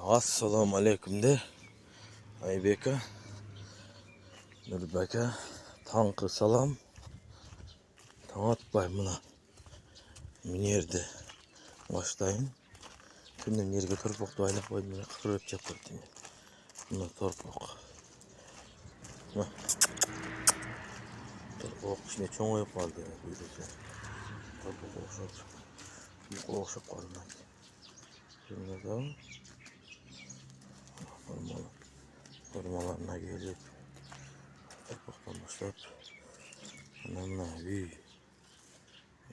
Assalomu alaykum de. Aybeka, Nurbeka, tangqi salom. Tavatbay buna. Minerde başlayın. Tünden yerge torpakta aylap koydum. Kırıp çapırdım. Buna torpak. Torpak içine çoğun yapaldı. Torpak okşap. Okşap kaldı. Şimdi de formalarına gelip torpaktan başlayıp anamla bir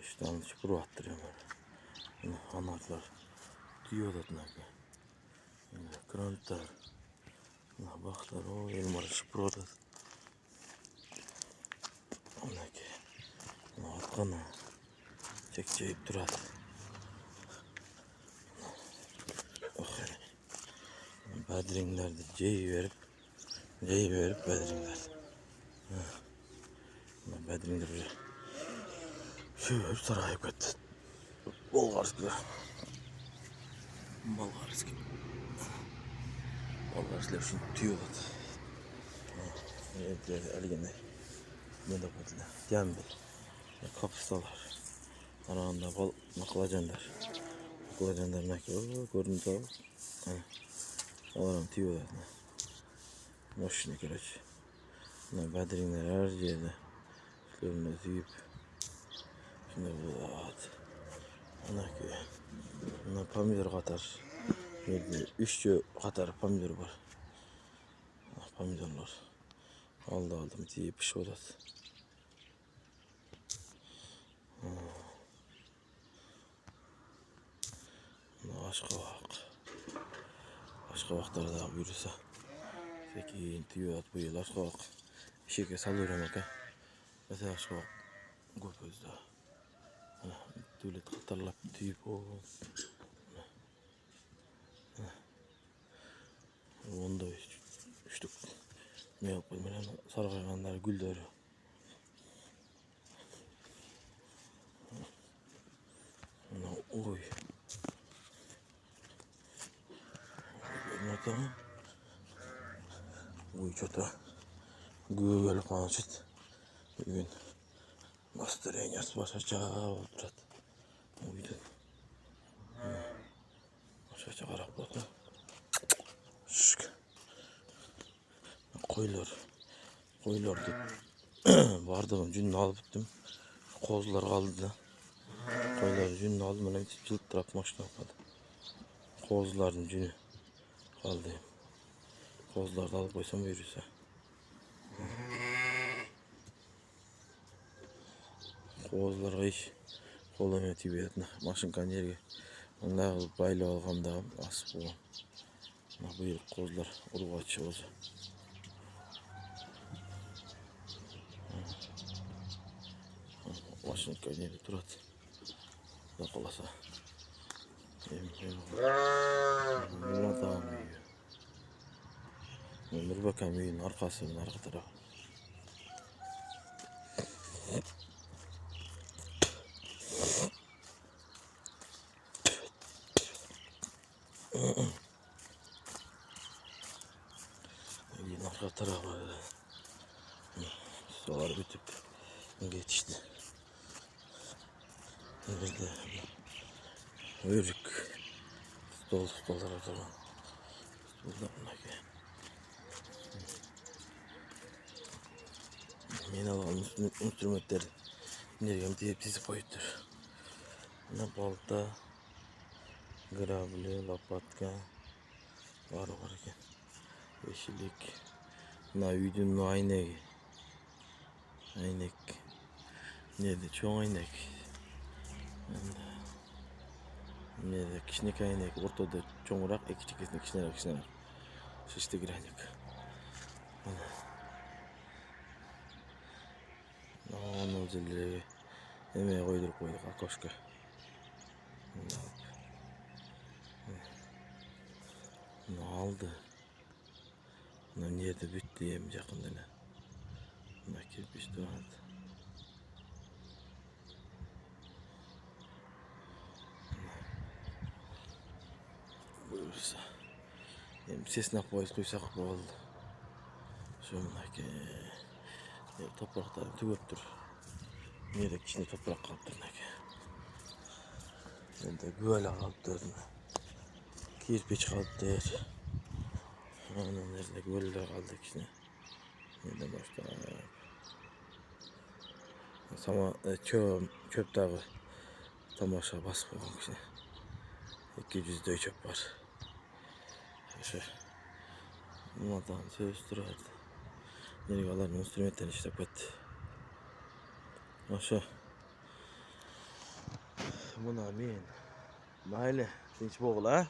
işte çıpır attırıyorum. Anahtar diyor da krantlar baklar o elmara çıpır orada onaki atkana çekçeyip durar. Bedringlerde ceyi verip bedringler. Bedringler böyle şöyle sarayıp etti. Bolgarski. Bolgarskiler şunu tüyüyorlar. Evet, eligende. Ne de koydular. Dembil. Kapıstalar. Arağında bal naklacanlar. Naklacanlar ne ki? Görüntü al. Olarım tüyüyorlar. Hoşuna gerek. Bedringler her yerde. Şöyle tüyüp. Şimdi bu at. Anaki. Pomidor katar. 3 katar pomidor var. Pomidorlar. Aldım diye bir şey olur. Başka vaklarda buyursa. Peki tüyo at bu yıl başka vak. İşe salıyorum aka. Mesela başka vak. Göpözde. Devlet katarlap tüyüp o. Onda üçtük. Ne yapayım ben sarıkanlar güldür. Oy. Görmedi mi? Oy çota. Güzel kançıt. Bugün bastırın yas basacağı oturat. Oydu. Basacağı karak bakın. Şşk. Koylardı. Vardım cününü alıp gittim. Kozlar kaldı da. Koylar cününü aldım. Bana bir cilt taraf maçtan kaldı. Kozların cünü kaldı. Kozlar da alıp koysam verirse. Kozlar iş. Kolum yetiyor yatına. Maşın kan yerge. Onlar baylı alğanda asıp olan. Bu yıl kozlar urgaçı olsa. Maşın kan yerge durat. Da kolasa. Bunlar tamam yiyor. Ömür bakalım yiyin arkasının arka tarafı. Yiyin arka tarafı. Sular bitip geçti. Nerede? Örük. Stollar o zaman. Stollar bunlar ki. Yeni alalım instrumentleri. Nereye diye bizi koyuttur. Ne balta, gravli, lapatka var ki. Yeşillik. Na yüdün no aynek. Aynek. Nerede? Çoğu aynek. Nerede? Kişinek aynek. Ortada çoğurak, ekçik esnek kişinek. Şişte girecek. Onun zilleri emeğe koyduk akoşka. Ne aldı? Ne nerede bitti yem yakında ne? Ne kirpiş duran. Buyursa. Hem sesine koyuz koysak oldu. Şöyle toprakları tügöptür. Nerede içinde toprak kaptırnak. Ben de böyle kaptırdım. Kirpiç kaptır. Aynen nerede göller kaldı içine. Nerede başka? Sama çöp dağı. Tam aşağı basıp koyalım içine. 200 de çöp var. Şu. Bunlardan söz durardı. Nereye alalım instrumentten işte pet. Aşağı. Buna min. Mahalle. Sinç boğula.